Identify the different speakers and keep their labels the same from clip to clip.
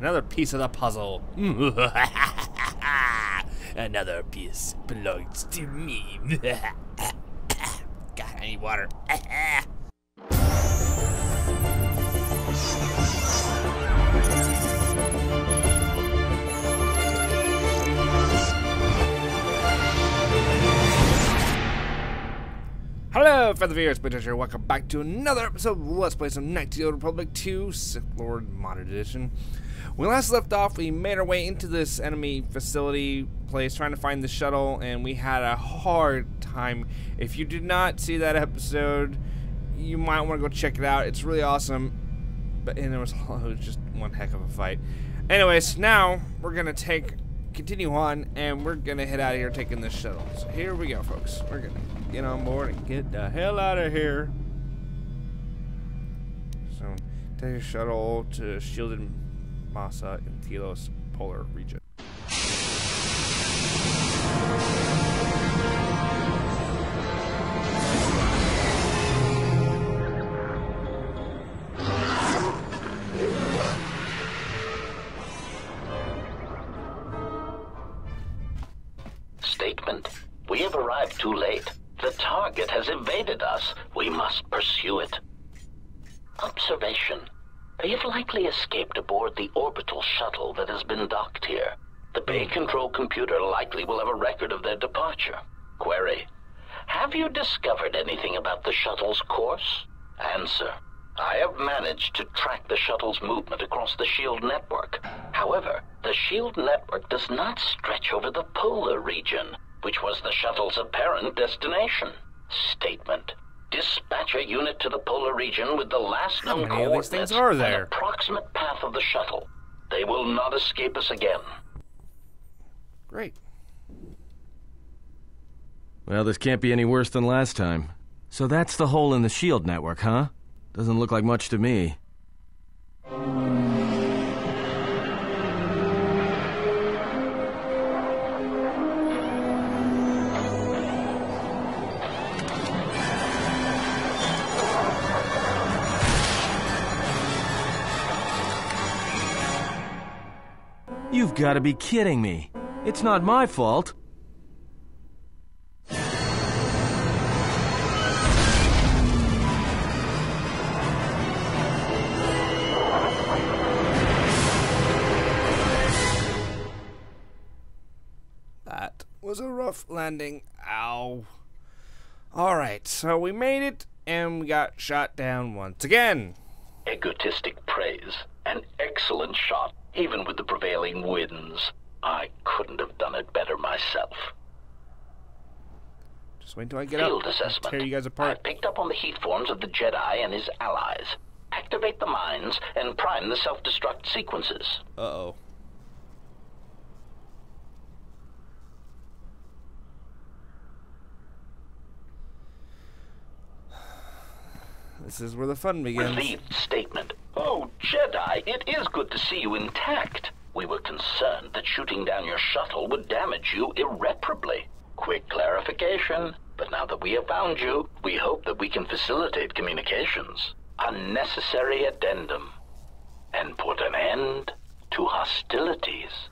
Speaker 1: Another piece of the puzzle. Another piece belongs to me. God, I need water. Hello, fellow viewers, Retexture. Welcome back to another episode of Let's Play some Knights of the Old Republic 2 Sith Lord Modern Edition. When we last left off, we made our way into this enemy facility place trying to find the shuttle, and we had a hard time. If you did not see that episode, you might want to go check it out. It's really awesome, and it was just one heck of a fight. Anyways, now we're gonna continue on, and we're gonna head out of here taking this shuttle. So here we go, folks. We're gonna get on board and get the hell out of here. So take your shuttle to shielded Massa in Telos polar region.
Speaker 2: Statement. We have arrived too late. The target has evaded us. We must pursue it. Observation. They have likely escaped aboard the orbital shuttle that has been docked here. The bay control computer likely will have a record of their departure. Query. Have you discovered anything about the shuttle's course? Answer. I have managed to track the shuttle's movement across the shield network. However, the shield network does not stretch over the polar region, which was the shuttle's apparent destination. Statement. Dispatch a unit to the polar region with the last known coordinates and approximate path of the shuttle. They will not escape us again.
Speaker 1: Great.
Speaker 3: Well, this can't be any worse than last time. So that's the hole in the shield network, huh? Doesn't look like much to me. You've got to be kidding me. It's not my fault.
Speaker 1: That was a rough landing. Ow. Alright, so we made it, and we got shot down once again.
Speaker 2: Egotistic praise. An excellent shot, even with the prevailing winds. I couldn't have done it better myself.
Speaker 1: Just wait until I get
Speaker 2: Field
Speaker 1: up.
Speaker 2: assessment.
Speaker 1: Tear you guys apart.
Speaker 2: I picked up on the heat forms of the Jedi and his allies. Activate the mines and prime the self-destruct sequences.
Speaker 1: Uh-oh. This is where the fun begins.
Speaker 2: Relieved statement. Oh, Jedi, it is good to see you intact. We were concerned that shooting down your shuttle would damage you irreparably. Quick clarification. But now that we have found you, we hope that we can facilitate communications. Unnecessary addendum. And put an end to hostilities.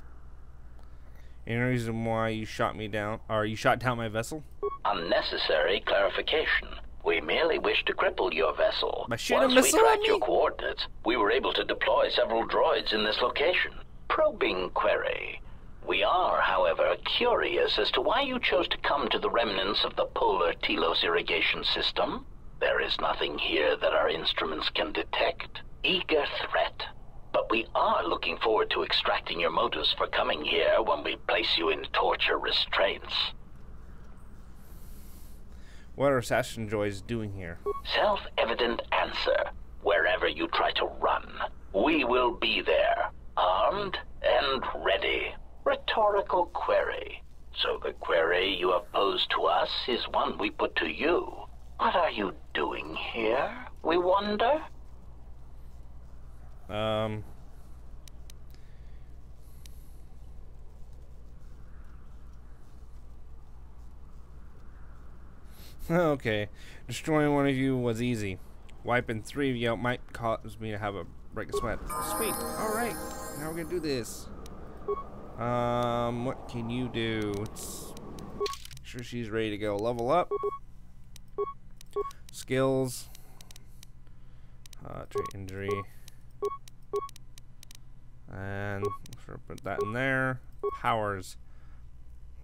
Speaker 1: Any reason why you shot me down, or you shot down my vessel?
Speaker 2: Unnecessary clarification. We merely wish to cripple your vessel.
Speaker 1: Once
Speaker 2: we tracked your coordinates, we were able to deploy several droids in this location. Probing query. We are, however, curious as to why you chose to come to the remnants of the polar Telos irrigation system. There is nothing here that our instruments can detect. Eager threat. But we are looking forward to extracting your motives for coming here when we place you in torture restraints.
Speaker 1: What are assassin droids doing here?
Speaker 2: Self-evident answer. Wherever you try to run, we will be there, armed and ready. Rhetorical query. So the query you have posed to us is one we put to you. What are you doing here, we wonder?
Speaker 1: Okay. Destroying one of you was easy. Wiping 3 of you out might cause me to have a break a sweat. Sweet. Alright. Now How are we gonna do this? What can you do? Let's make sure she's ready to go. Level up. Skills. Trait injury. And we'll put that in there. Powers.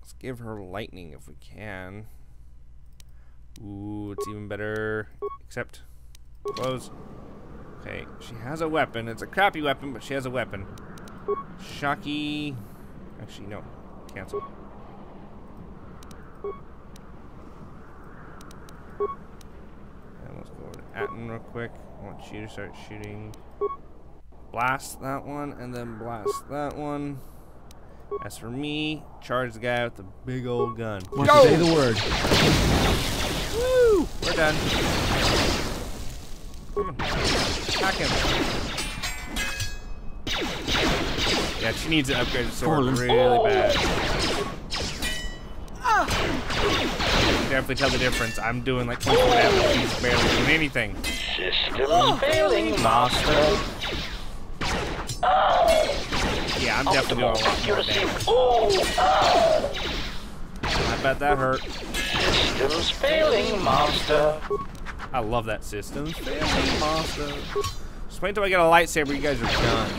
Speaker 1: Let's give her lightning if we can. Ooh, it's even better. Except, close. Okay, she has a weapon. It's a crappy weapon, but she has a weapon. Shocky. Actually, no. Cancel. And let's go over to Atten real quick. I want you to start shooting. Blast that one, and then blast that one. As for me, charge the guy with the big old gun.
Speaker 3: Once you say the word.
Speaker 1: Woo! We're done. Come on. Attack him. Yeah, she needs an upgraded sword really bad. Definitely tell the difference. I'm doing like 24 damage. She's barely doing anything.
Speaker 2: Systems failing, master.
Speaker 1: Yeah, I'm definitely doing a lot more damage. I bet that hurt.
Speaker 2: Systems failing, master.
Speaker 1: I love that system. Failing, master. Just wait until I get a lightsaber. You guys are done.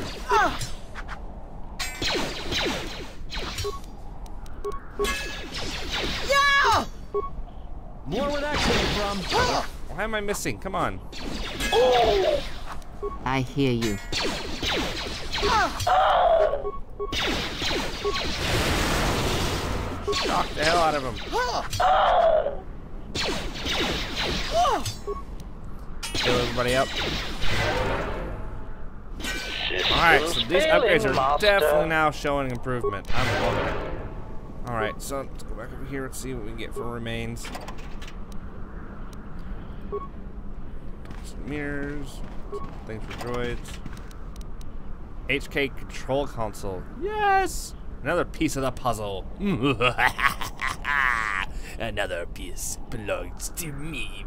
Speaker 4: Yeah!
Speaker 3: More where that came from.
Speaker 1: Why am I missing? Come on.
Speaker 4: I hear you.
Speaker 1: Shock the hell out of him. Kill everybody up. Alright, so these upgrades are definitely now showing improvement. I'm loving it. Alright, so let's go back over here and see what we can get for remains. Some mirrors, some things for droids. HK control console. Yes! Another piece of the puzzle. Another piece belongs to me.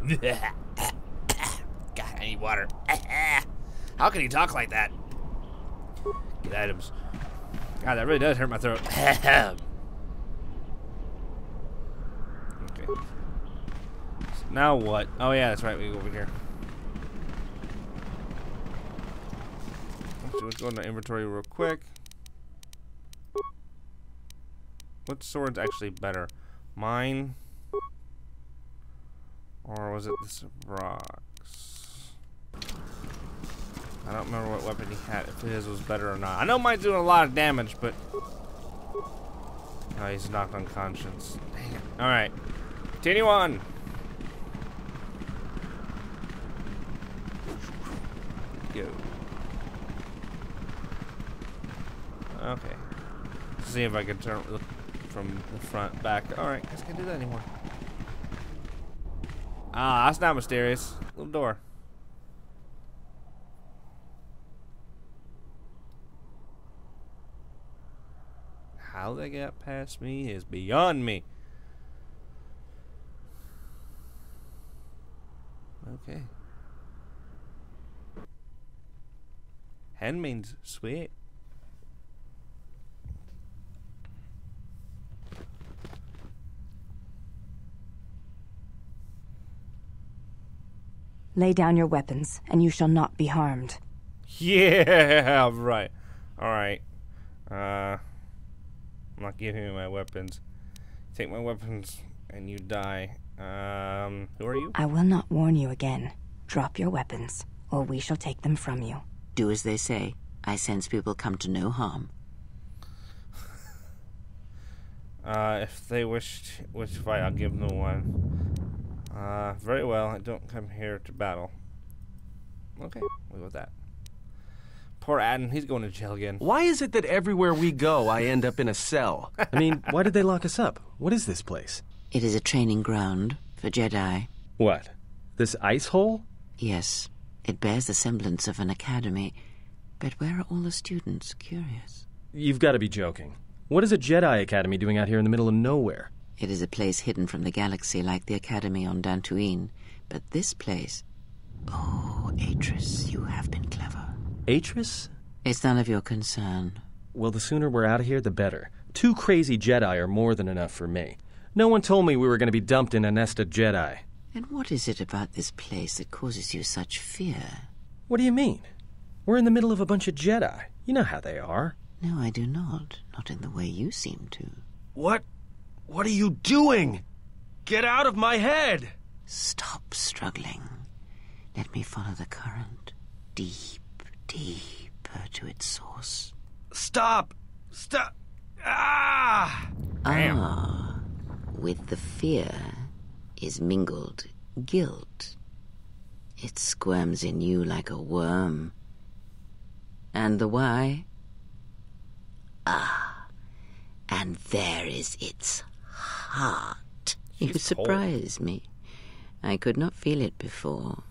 Speaker 1: God, I need water. How can you talk like that? Get items. God, that really does hurt my throat. Okay. So now what? Oh yeah, that's right. We go over here. Let's go into inventory real quick. What sword's actually better? Mine? Or was it this rocks? I don't remember what weapon he had, if his was better or not. I know mine's doing a lot of damage, but... Oh, he's knocked unconscious. Dang it. Alright. Continue on. Go. Okay. Let's see if I can turn from the front back. Alright, guess I can't do that anymore. Ah, that's not mysterious. Little door. How they got past me is beyond me. Okay. Hen means sweet.
Speaker 5: Lay down your weapons, and you shall not be harmed.
Speaker 1: Yeah, right. Alright. I'm not giving you my weapons. Take my weapons, and you die. Who are you?
Speaker 5: I will not warn you again. Drop your weapons, or we shall take them from you.
Speaker 4: Do as they say. I sense people come to no harm.
Speaker 1: If they wish to fight, I'll give them one. Very well. I don't come here to battle. Okay, we'll go with that. Poor Atten, he's going to jail again.
Speaker 3: Why is it that everywhere we go, I end up in a cell? I mean, why did they lock us up? What is this place?
Speaker 4: It is a training ground for Jedi.
Speaker 3: What? This ice hole?
Speaker 4: Yes, it bears the semblance of an academy. But where are all the students? Curious.
Speaker 3: You've got to be joking. What is a Jedi Academy doing out here in the middle of nowhere?
Speaker 4: It is a place hidden from the galaxy like the academy on Dantooine. But this place... Oh, Atris, you have been clever.
Speaker 3: Atris?
Speaker 4: It's none of your concern.
Speaker 3: Well, the sooner we're out of here, the better. 2 crazy Jedi are more than enough for me. No one told me we were going to be dumped in a nest of Jedi.
Speaker 4: And what is it about this place that causes you such fear?
Speaker 3: What do you mean? We're in the middle of a bunch of Jedi. You know how they are.
Speaker 4: No, I do not. Not in the way you seem to.
Speaker 3: What are you doing? Get out of my head!
Speaker 4: Stop struggling. Let me follow the current. Deep, deeper to its source.
Speaker 3: Stop! Ah!
Speaker 4: Ah, with the fear is mingled guilt. It squirms in you like a worm. And the why? Ah, and there is its heart. You surprise me. I could not feel it before.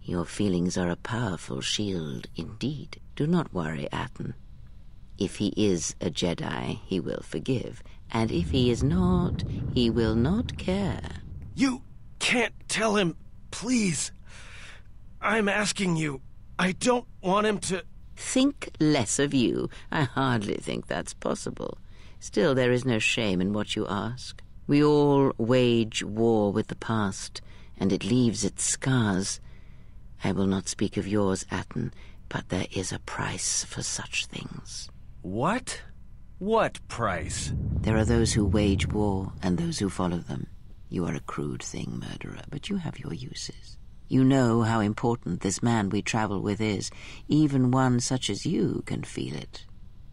Speaker 4: Your feelings are a powerful shield indeed. Do not worry, Atten. If he is a Jedi, he will forgive. And if he is not, he will not care.
Speaker 3: You can't tell him, please. I'm asking you. I don't want him to...
Speaker 4: Think less of you. I hardly think that's possible. Still, there is no shame in what you ask. We all wage war with the past, and it leaves its scars. I will not speak of yours, Atten, but there is a price for such things.
Speaker 3: What? What price?
Speaker 4: There are those who wage war and those who follow them. You are a crude thing, murderer, but you have your uses. You know how important this man we travel with is. Even one such as you can feel it.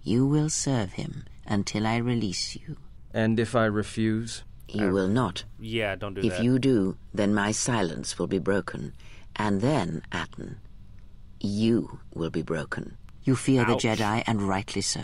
Speaker 4: You will serve him until I release you.
Speaker 3: And if I refuse?
Speaker 4: You will not.
Speaker 1: Yeah, don't do
Speaker 4: If
Speaker 1: that.
Speaker 4: you do, then my silence will be broken. And then, Atten, you will be broken. You fear the Jedi, and rightly so.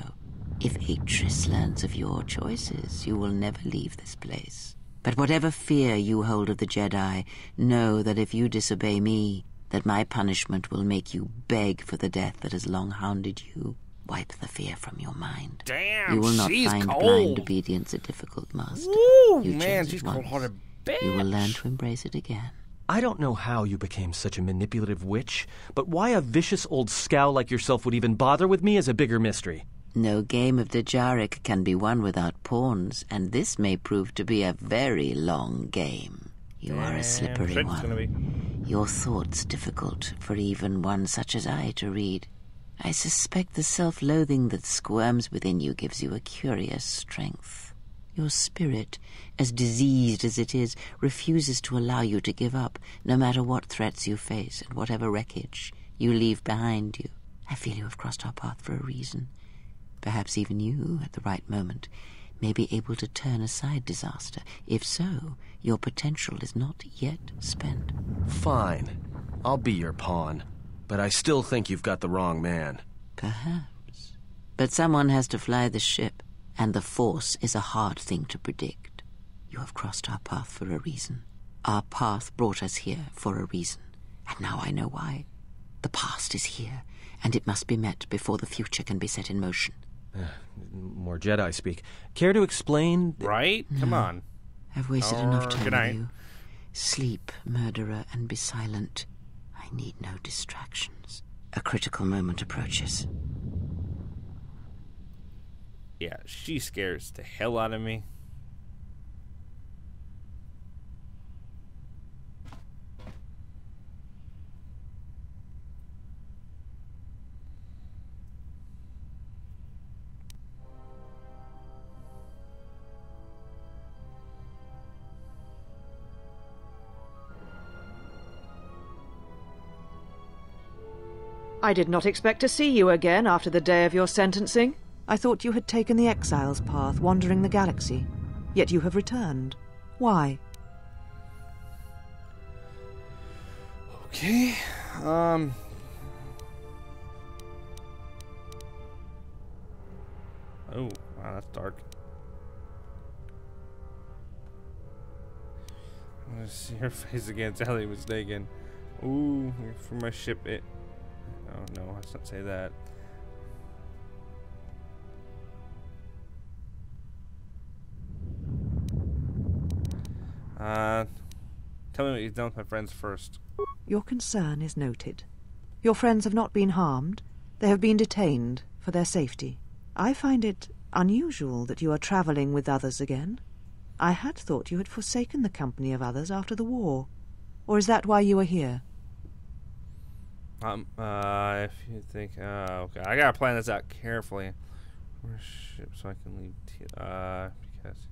Speaker 4: If Atris learns of your choices, you will never leave this place. But whatever fear you hold of the Jedi, know that if you disobey me, that my punishment will make you beg for the death that has long hounded you. Wipe the fear from your mind.
Speaker 1: Damn,
Speaker 4: you will not
Speaker 1: she's
Speaker 4: find
Speaker 1: cold.
Speaker 4: blind obedience a difficult master.
Speaker 1: Woo,
Speaker 4: You
Speaker 1: man,
Speaker 4: chose it
Speaker 1: she's
Speaker 4: once.
Speaker 1: cold-hearted bitch.
Speaker 4: You will learn to embrace it again.
Speaker 3: I don't know how you became such a manipulative witch, but why a vicious old scowl like yourself would even bother with me is a bigger mystery.
Speaker 4: No game of Dejaric can be won without pawns, and this may prove to be a very long game. You are a slippery
Speaker 1: Shit's
Speaker 4: one.
Speaker 1: gonna be.
Speaker 4: Your thoughts difficult for even one such as I to read. I suspect the self-loathing that squirms within you gives you a curious strength. Your spirit, as diseased as it is, refuses to allow you to give up, no matter what threats you face and whatever wreckage you leave behind you. I feel you have crossed our path for a reason. Perhaps even you, at the right moment, may be able to turn aside disaster. If so, your potential is not yet spent.
Speaker 3: Fine. I'll be your pawn. But I still think you've got the wrong man.
Speaker 4: Perhaps. But someone has to fly the ship, and the Force is a hard thing to predict. You have crossed our path for a reason. Our path brought us here for a reason, and now I know why. The past is here, and it must be met before the future can be set in motion.
Speaker 3: More Jedi speak. Care to explain?
Speaker 1: Right? Come on.
Speaker 4: I've wasted enough time
Speaker 1: good
Speaker 4: with
Speaker 1: night.
Speaker 4: you. Sleep, murderer, and be silent. I need no distractions. A critical moment approaches.
Speaker 1: Yeah, she scares the hell out of me.
Speaker 6: I did not expect to see you again after the day of your sentencing. I thought you had taken the exile's path, wandering the galaxy. Yet you have returned. Why?
Speaker 1: Okay. Oh, wow, that's dark. I'm gonna see her face again. Sally was mistaken. Ooh, for my ship it. Oh no, let's not say that. Tell me what you've done with my friends first.
Speaker 6: Your concern is noted. Your friends have not been harmed, They have been detained for their safety. I find it unusual that you are travelling with others again. I had thought you had forsaken the company of others after the war. Or is that why you are here?
Speaker 1: If you think, okay, I gotta plan this out carefully. Where's ship so I can leave, because,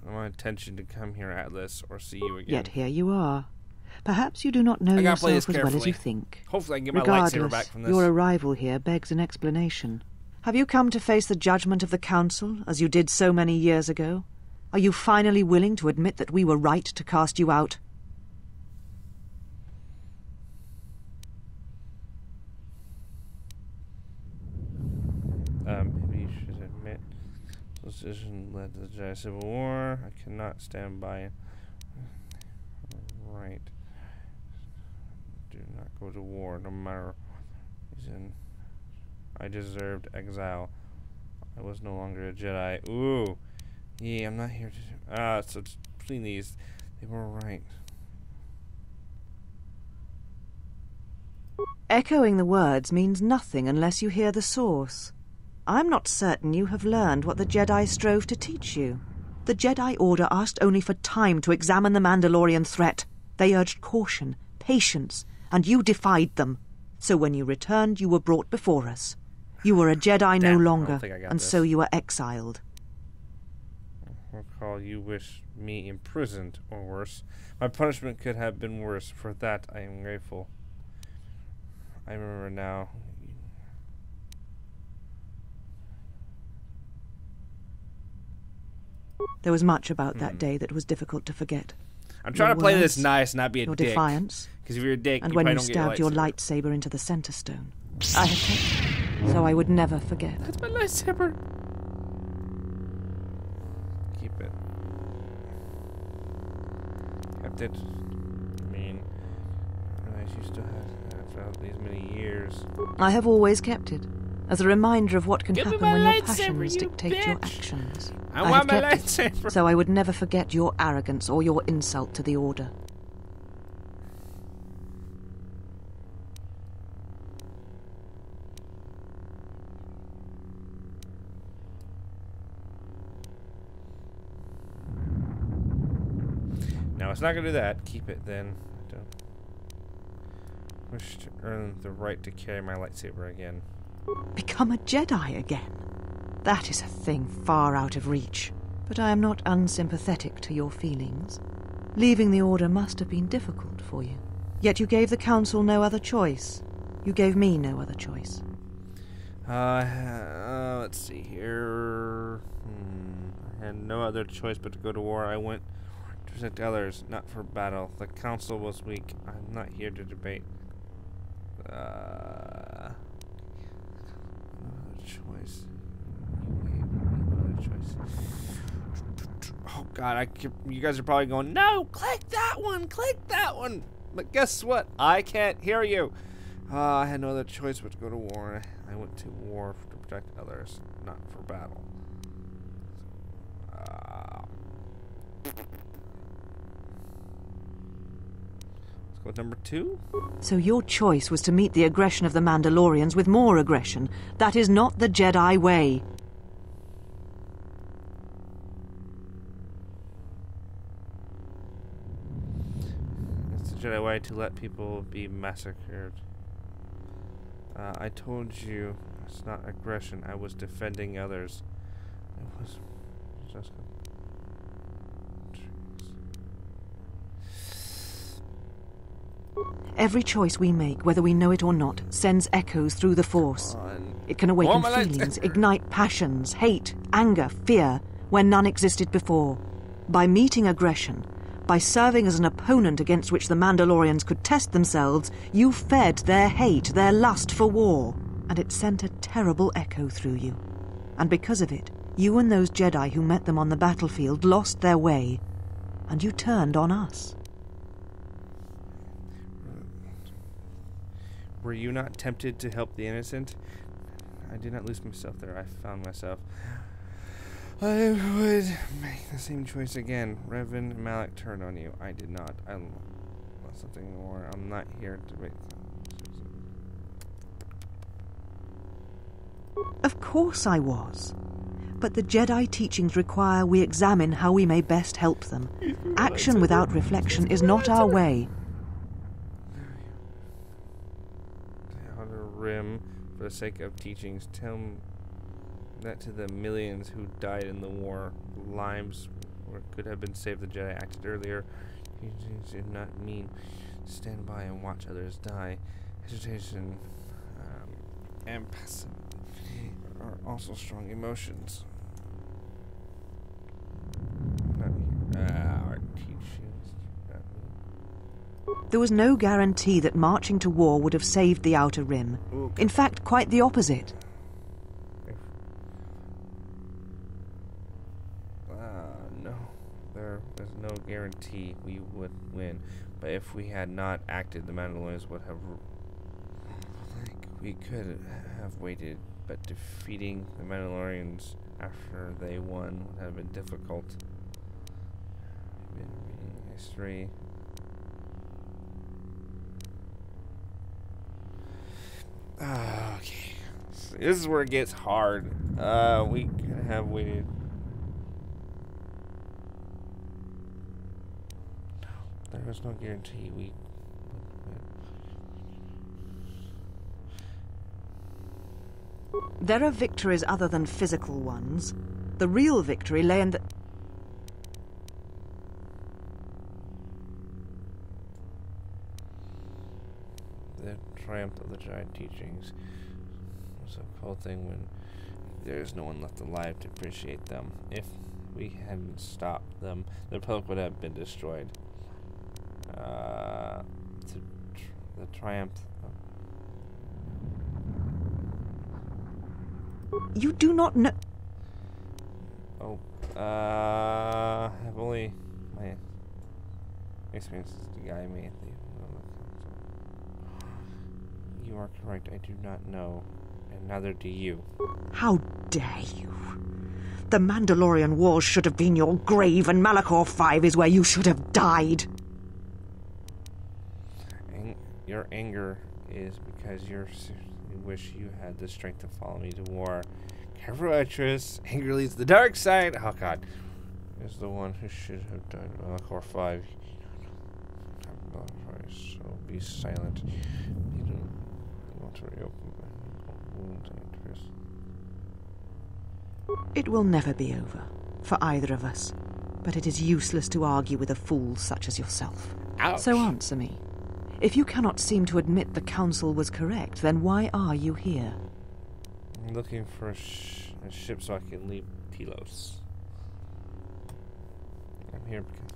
Speaker 1: my intention to come here, Atlas, or see you again.
Speaker 6: Yet here you are. Perhaps you do not know yourself as well as you think.
Speaker 1: Hopefully I can get my lightsaber back from this.
Speaker 6: Your arrival here begs an explanation. Have you come to face the judgment of the Council, as you did so many years ago? Are you finally willing to admit that we were right to cast you out?
Speaker 1: Maybe you should admit this decision led to the Jedi Civil War. I cannot stand by it. Right. Do not go to war, no matter reason. I deserved exile. I was no longer a Jedi. Ooh. Yeah, I'm not here to... so between these, they were right.
Speaker 6: Echoing the words means nothing unless you hear the source. I'm not certain you have learned what the Jedi strove to teach you. The Jedi Order asked only for time to examine the Mandalorian threat. They urged caution, patience, and you defied them. So when you returned, you were brought before us. You were a Jedi no longer, and so you were exiled.
Speaker 1: Recall you wish me imprisoned, or worse. My punishment could have been worse. For that, I am grateful. I remember now.
Speaker 6: There was much about that day that was difficult to forget.
Speaker 1: I'm trying to play this nice, not be a
Speaker 6: your
Speaker 1: dick.
Speaker 6: Defiance,
Speaker 1: because if you're a dick,
Speaker 6: and
Speaker 1: you
Speaker 6: when
Speaker 1: probably
Speaker 6: you
Speaker 1: don't
Speaker 6: stabbed
Speaker 1: get
Speaker 6: your
Speaker 1: lightsaber.
Speaker 6: lightsaber into the center stone. I have kept it, so I would never forget.
Speaker 1: That's my lightsaber. Keep it. Kept it. I mean, you still have after all these many years.
Speaker 6: I have always kept it, as a reminder of what can
Speaker 1: Give me
Speaker 6: happen
Speaker 1: my
Speaker 6: when your
Speaker 1: lightsaber,
Speaker 6: passions
Speaker 1: you
Speaker 6: dictate your
Speaker 1: bitch.
Speaker 6: actions.
Speaker 1: I want my
Speaker 6: have kept
Speaker 1: lightsaber.
Speaker 6: it, so I would never forget your arrogance or your insult to the Order.
Speaker 1: No, it's not gonna do that. Keep it then. I don't wish to earn the right to carry my lightsaber again.
Speaker 6: Become a Jedi again? That is a thing far out of reach. But I am not unsympathetic to your feelings. Leaving the Order must have been difficult for you. Yet you gave the Council no other choice. You gave me no other choice.
Speaker 1: Let's see here. I had no other choice but to go to war. I went to protect others, not for battle. The Council was weak. I'm not here to debate. No other choice. No other choice. Oh God, you guys are probably going, no, click that one, click that one. But guess what? I can't hear you. I had no other choice but to go to war. I went to war to protect others, not for battle. Let's go with number 2.
Speaker 6: So your choice was to meet the aggression of the Mandalorians with more aggression. That is not the Jedi way.
Speaker 1: It's the Jedi way to let people be massacred. I told you it's not aggression. I was defending others. It was just...
Speaker 6: Every choice we make, whether we know it or not, sends echoes through the Force. It can awaken feelings, ignite passions, hate, anger, fear, where none existed before. By meeting aggression, by serving as an opponent against which the Mandalorians could test themselves, you fed their hate, their lust for war, and it sent a terrible echo through you. And because of it, you and those Jedi who met them on the battlefield lost their way, and you turned on us.
Speaker 1: Were you not tempted to help the innocent? I did not lose myself there. I found myself. I would make the same choice again. Revan and Malik turned on you. I did not. I lost something more. I'm not here to make...
Speaker 6: Of course I was. But the Jedi teachings require we examine how we may best help them. Action without reflection is not our way.
Speaker 1: The Outer Rim, for the sake of teachings, tell that to the millions who died in the war. Lives could have been saved. The Jedi acted earlier. You did not mean stand by and watch others die. Hesitation and passivity are also strong emotions. Our teachings.
Speaker 6: There was no guarantee that marching to war would have saved the Outer Rim.
Speaker 1: Okay.
Speaker 6: In fact, quite the opposite.
Speaker 1: No. There's no guarantee we would win. But if we had not acted, the Mandalorians would have... we could have waited, but defeating the Mandalorians after they won would have been difficult. I've been reading history. Okay. So this is where it gets hard. We could have waited. There was no guarantee we would win.
Speaker 6: There are victories other than physical ones. The real victory lay in the...
Speaker 1: The triumph of the Jedi teachings was a cool thing when there's no one left alive to appreciate them. If we hadn't stopped them, the Republic would have been destroyed. The triumph of...
Speaker 6: You do not know...
Speaker 1: Oh, I've only my experiences to guide me. You are correct. I do not know, and neither do you.
Speaker 6: How dare you? The Mandalorian Wars should have been your grave, and Malachor 5 is where you should have died.
Speaker 1: Your anger is because you wish you had the strength to follow me to war. Careful, actress. Anger leads the dark side. Oh, God. Is the one who should have died. Malachor 5. So be silent. You don't want to reopen my wounds, actress.
Speaker 6: It will never be over, for either of us. But it is useless to argue with a fool such as yourself.
Speaker 1: Ouch.
Speaker 6: So answer me. If you cannot seem to admit the Council was correct, then why are you here?
Speaker 1: I'm looking for a ship so I can leave Telos. I'm here because...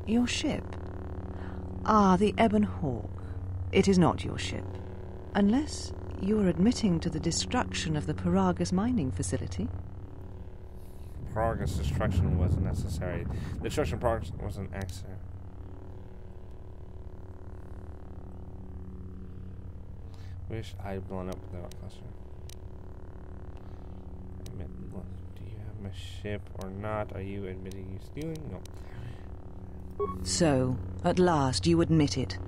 Speaker 6: Your ship? Ah, the Ebon Hawk. It is not your ship. Unless you are admitting to the destruction of the Paragus mining facility.
Speaker 1: Paragus destruction wasn't necessary. The destruction of Paragus was an accident. Wish I'd blown up without cluster. Look, do you have my ship or not? Are you admitting you stealing? No.
Speaker 6: So, at last you admit it.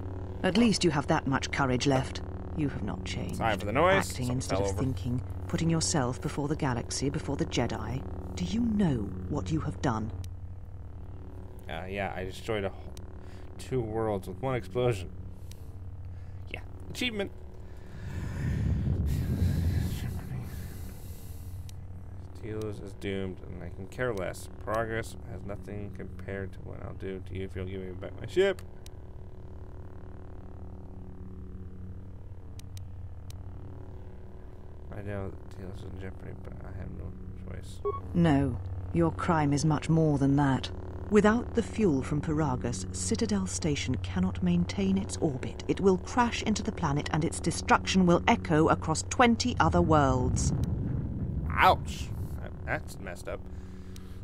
Speaker 6: At least you have that much courage left. You have not changed.
Speaker 1: Sorry for the noise.
Speaker 6: Acting
Speaker 1: Something
Speaker 6: instead
Speaker 1: fell
Speaker 6: of
Speaker 1: over.
Speaker 6: thinking, putting yourself before the galaxy, before the Jedi. Do you know what you have done?
Speaker 1: Yeah, I destroyed 2 worlds with 1 explosion. Yeah, achievement. Telos is doomed, and I can care less. Progress has nothing compared to what I'll do to you if you'll give me back my ship. I know that Telos is in jeopardy, but I have no choice.
Speaker 6: No, your crime is much more than that. Without the fuel from Paragus, Citadel Station cannot maintain its orbit. It will crash into the planet, and its destruction will echo across 20 other worlds.
Speaker 1: Ouch! That's messed up.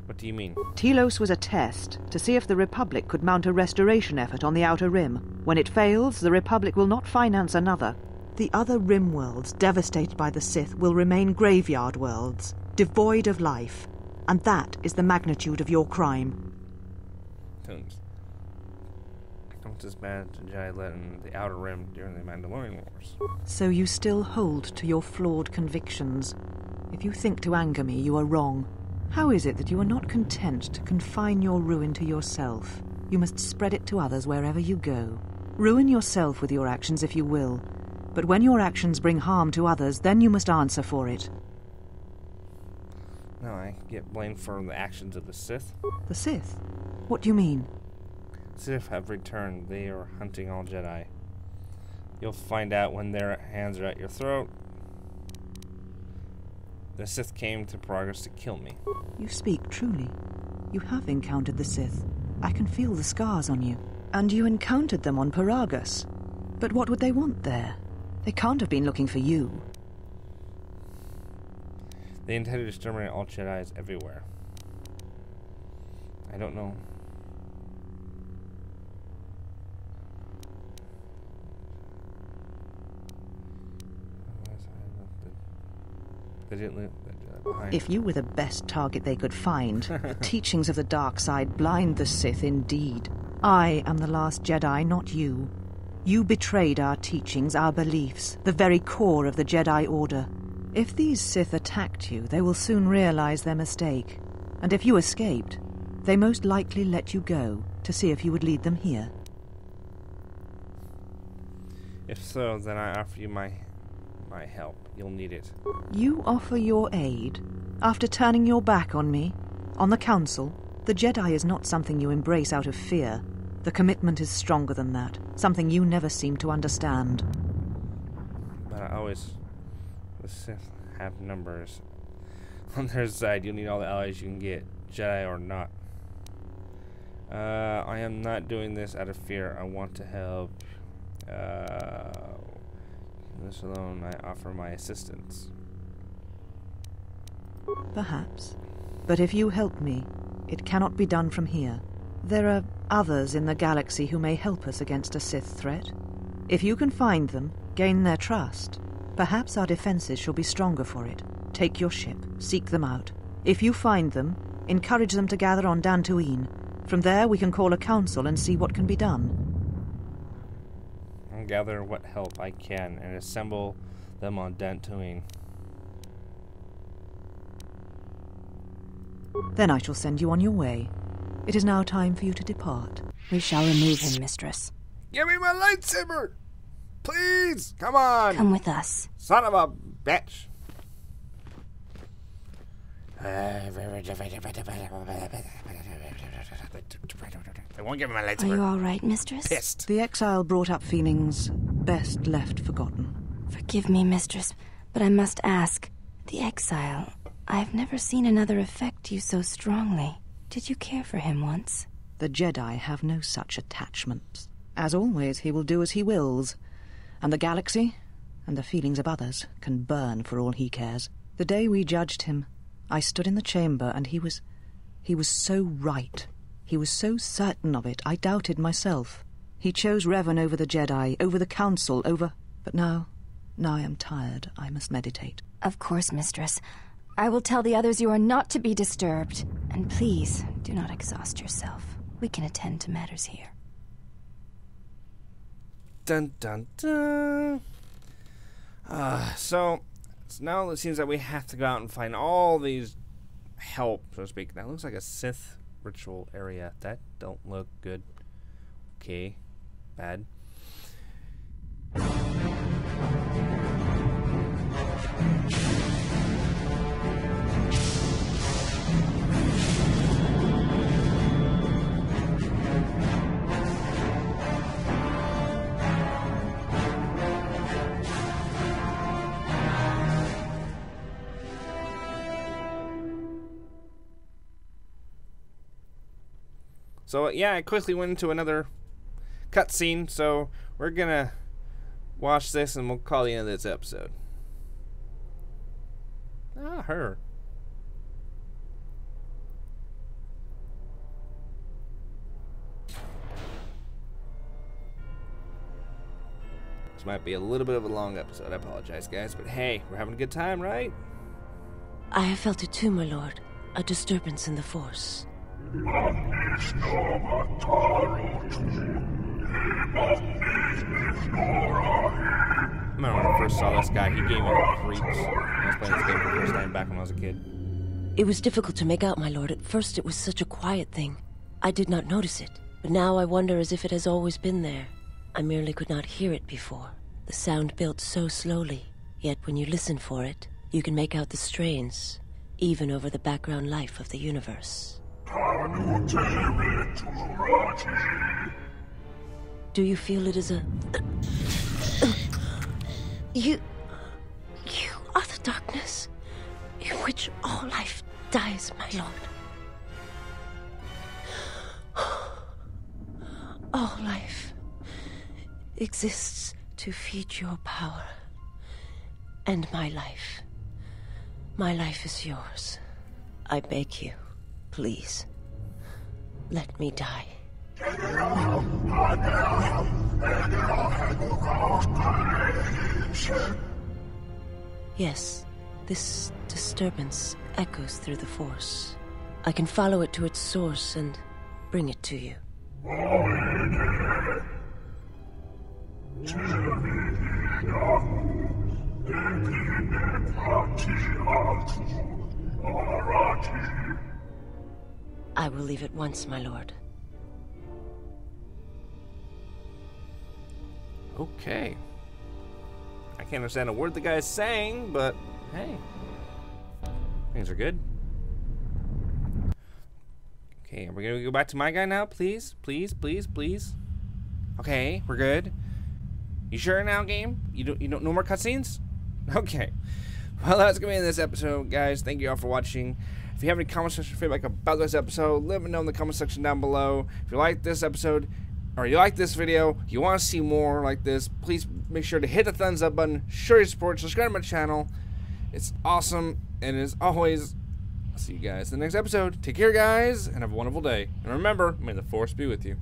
Speaker 1: What do you mean?
Speaker 6: Telos was a test to see if the Republic could mount a restoration effort on the Outer Rim. When it fails, the Republic will not finance another. The other rim worlds devastated by the Sith will remain graveyard worlds, devoid of life, and that is the magnitude of your crime.
Speaker 1: Tunes. Don't disband to Jedi led in the Outer Rim during the Mandalorian Wars.
Speaker 6: So you still hold to your flawed convictions. If you think to anger me, you are wrong. How is it that you are not content to confine your ruin to yourself? You must spread it to others wherever you go. Ruin yourself with your actions if you will, but when your actions bring harm to others, then you must answer for it.
Speaker 1: No, I get blamed for the actions of the Sith.
Speaker 6: The Sith? What do you mean?
Speaker 1: Sith have returned. They are hunting all Jedi. You'll find out when their hands are at your throat. The Sith came to Progress to kill me.
Speaker 6: You speak truly. You have encountered the Sith. I can feel the scars on you. And you encountered them on Paragus. But what would they want there? They can't have been looking for you.
Speaker 1: They intend to exterminate all Jedis everywhere. I don't know. They didn't leave that behind.
Speaker 6: If you were the best target they could find, the teachings of the dark side blind the Sith indeed. I am the last Jedi, not you. You betrayed our teachings, our beliefs, the very core of the Jedi Order. If these Sith attacked you, they will soon realize their mistake. And if you escaped, they most likely let you go to see if you would lead them here.
Speaker 1: If so, then I offer you my help. You'll need it.
Speaker 6: You offer your aid? After turning your back on me? On the Council? The Jedi is not something you embrace out of fear. The commitment is stronger than that, something you never seem to understand.
Speaker 1: But the Sith have numbers. On their side, you'll need all the allies you can get, Jedi or not. I am not doing this out of fear. I want to help. This alone, I offer my assistance.
Speaker 6: Perhaps. But if you help me, it cannot be done from here. There are others in the galaxy who may help us against a Sith threat. If you can find them, gain their trust, perhaps our defenses shall be stronger for it. Take your ship, seek them out. If you find them, encourage them to gather on Dantooine. From there we can call a council and see what can be done.
Speaker 1: I'll gather what help I can and assemble them on Dantooine.
Speaker 6: Then I shall send you on your way. It is now time for you to depart.
Speaker 5: We shall remove him, mistress.
Speaker 1: Give me my lightsaber! Please! Come on!
Speaker 5: Come with us.
Speaker 1: Son of a bitch! They won't give me my
Speaker 5: Are
Speaker 1: lightsaber.
Speaker 5: you all right, mistress?
Speaker 1: Pissed.
Speaker 6: The exile brought up feelings best left forgotten.
Speaker 5: Forgive me, mistress, but I must ask. The exile, I've never seen another affect you so strongly. Did you care for him once?
Speaker 6: The Jedi have no such attachments. As always, he will do as he wills. And the galaxy, and the feelings of others, can burn for all he cares. The day we judged him, I stood in the chamber, and he was so right. He was so certain of it, I doubted myself. He chose Revan over the Jedi, over the Council, over... But now I am tired. I must meditate.
Speaker 5: Of course, mistress. I will tell the others you are not to be disturbed. And please, do not exhaust yourself. We can attend to matters here.
Speaker 1: Dun dun dun. So now it seems that we have to go out and find all these help, so to speak. That looks like a Sith ritual area. That don't look good. Okay. Bad. So yeah, I quickly went into another cutscene, so we're gonna watch this and we'll call the end of this episode. Ah, her. might be a little bit of a long episode. I apologize, guys, but hey, we're having a good time, right?
Speaker 7: I have felt it too, my lord. A disturbance in the Force.
Speaker 1: I remember when I first saw this guy, he gave me the creeps. I was playing this game for the first time back when I was a kid.
Speaker 7: It was difficult to make out, my lord. At first it was such a quiet thing. I did not notice it. But now I wonder as if it has always been there. I merely could not hear it before. The sound built so slowly. Yet when you listen for it, you can make out the strains, even over the background life of the universe. Do you feel it is a... You are the darkness in which all life dies, my lord. All life exists to feed your power. And my life is yours. I beg you, please, let me die. Yes, this disturbance echoes through the Force. I can follow it to its source and bring it to you. I will leave at once, my lord.
Speaker 1: Okay. I can't understand a word the guy's saying, but hey, things are good. Okay, we're gonna go back to my guy now, please, please, please, please. Okay, we're good. You sure now, game? You don't no more cutscenes? Okay. Well, that's gonna be in this episode, guys. Thank you all for watching. If you have any comment section feedback about this episode, let me know in the comment section down below. If you like this episode, or you like this video, you want to see more like this, please make sure to hit the thumbs up button, show your support, subscribe to my channel. It's awesome, and as always, I'll see you guys in the next episode. Take care, guys, and have a wonderful day. And remember, may the Force be with you.